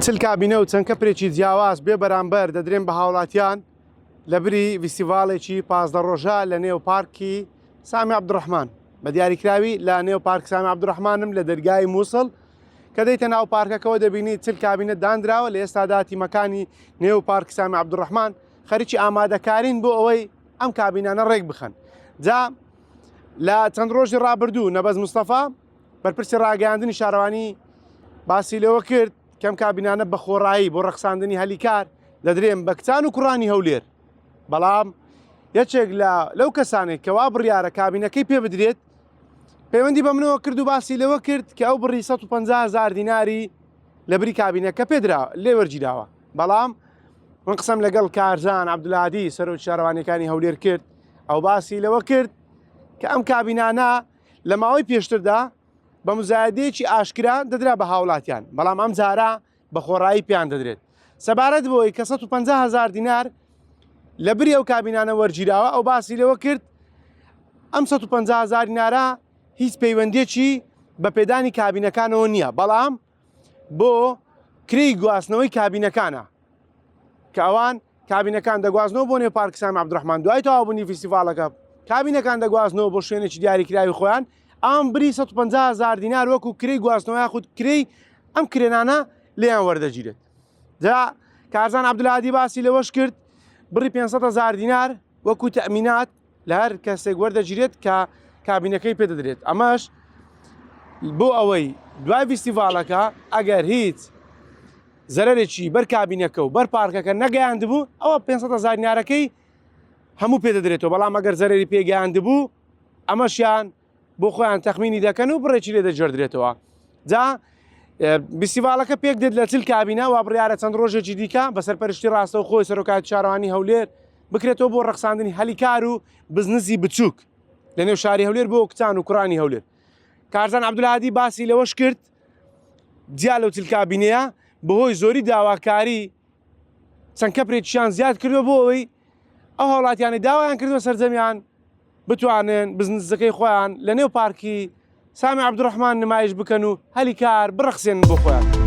چل کابینە و چەند کەپرێکی جیاواز بێ بەرامبەر دەدرێن بە هاوڵاتیان لە بری فیستیڤاڵێکی 15 ڕۆژە لە نێو پارکی سامی عەبدوڕەحمان بە دیاریکراوی لە نێو پارک سامی عەبدوڕەحمانم لە دەرگای مووسڵ کە دەیتە ناو پارکەکەەوە دەبینی چل کابینە دانراوە لە ئێستادا تیمەکانی نێو پارک سامی عەبدوڕەحمان خەریکی ئامادەکارین بۆ ئەوەی ئەم کابینانە ڕێک بخەن. جا لە چەند ڕۆژی ڕابردوو نەبەز مستەفا بەرپرسی ڕاگەیاندنی شارەوانی باسی لەوە کرد کەم کابینانە بە خۆڕایی بۆ ڕەخساندنی هەلیکار دەدرێن بە کچان و کوڕانی هەولێر، بەڵام یەکێک لەو کەسانێک کەوا بڕیارە کابینەکەی پێ بدرێت پەیوەندی بە منەوە کرد و باسی لەوە کرد کە ئەو بڕی 150,000 دیناری لە بری کابینەکە پێدرا لێ وەرگیراوە، بەڵام من قسەم لەگەڵ کارزان عەبدولهادی سەرۆکی شارەوانیەکانی هەولێر کرد ئەو باسی لەوە کرد کە ئەم کابینانە لە ماوەی پێشتردا بە مزایدەیەکی ئاشکرا دەدرا بە هاوڵاتیان، بەڵام ئەم جارە بە خۆڕایی پێیان دەدرێت سەبارەت بۆی کە 150,000 دینار لە بری ئەو کابینانە وەرگیراوە. ئەو باسی لەوە کرد ئەم 150,000 دینارە هیچ پەیوەندێکی بە پێدانی کابینەکانەوە نییە، بەڵام بۆ کرێی گواستنەوەی کابینەکانە کە ئەوان کابینەکان دەگوازنەوە بۆ نێو پارک سامی عەبدوڕەحمان دوای تەواوبوونی فیستیڤاڵەکە کابینەکان دەگوازنەوە بۆ شوێنێکی دیاریکراوی خۆیان. ئەم بری 150,000 دینار وەکو کرێی گواستنەوە یاخود کرێی ئەم کرێنانە لێیان وەردەگیرێت. جا کارزان عەبدولهادی باسی لەوەش کرد بڕی 500,000 دینار وەکو تەمینات لە هەر کەسێک وەردەگیرێت کە کابینەکەی پێدەدرێت. ئەمەش بۆ ئەوەی دوای فیستیڤاڵەکە ئەگەر هیچ زەرەرێکی بەر کابینەکە و بەر پارکەکە نەگەیاندبوو ئەوە 500,000 دینارەکەی هەموو پێدەدرێتەوە، بەڵام ئەگەر زەرەری پێگەیاندبوو ئەمەشیان بۆ خۆیان تەخمینی دەکەن و بڕێکی لێ دەجێردرێتەوە. جا فیستیڤاڵەکە پێک دێت لە چل کابینە و بڕیارە چەند ڕۆژێکی دیکە بە سەرپەرشتی ڕاستەو خۆی سەرۆکایەتی شارەوانی هەولێر بکرێتەوە بۆ ڕەخساندنی هەلیکار و بزنسی بچووک لە نێو شاری هەولێر بۆ کچان و کوڕانی هەولێر. کارزان عەبدولهادی باسی لەوەش کرد جیا لەو چل کابینەیە بەهۆی زۆری داواکاری چەند کەپرێکیان زیاد کردووە بۆ ئەوەی ئەو هاوڵاتیانی داوایان کردووە سەرجەمیان بتوانن بزنسەکەی خۆیان لە نێو پارکی سامی عەبدوڕەحمان نمایش بکەن و هەلیکار بڕەخسێنن بۆ خۆیان.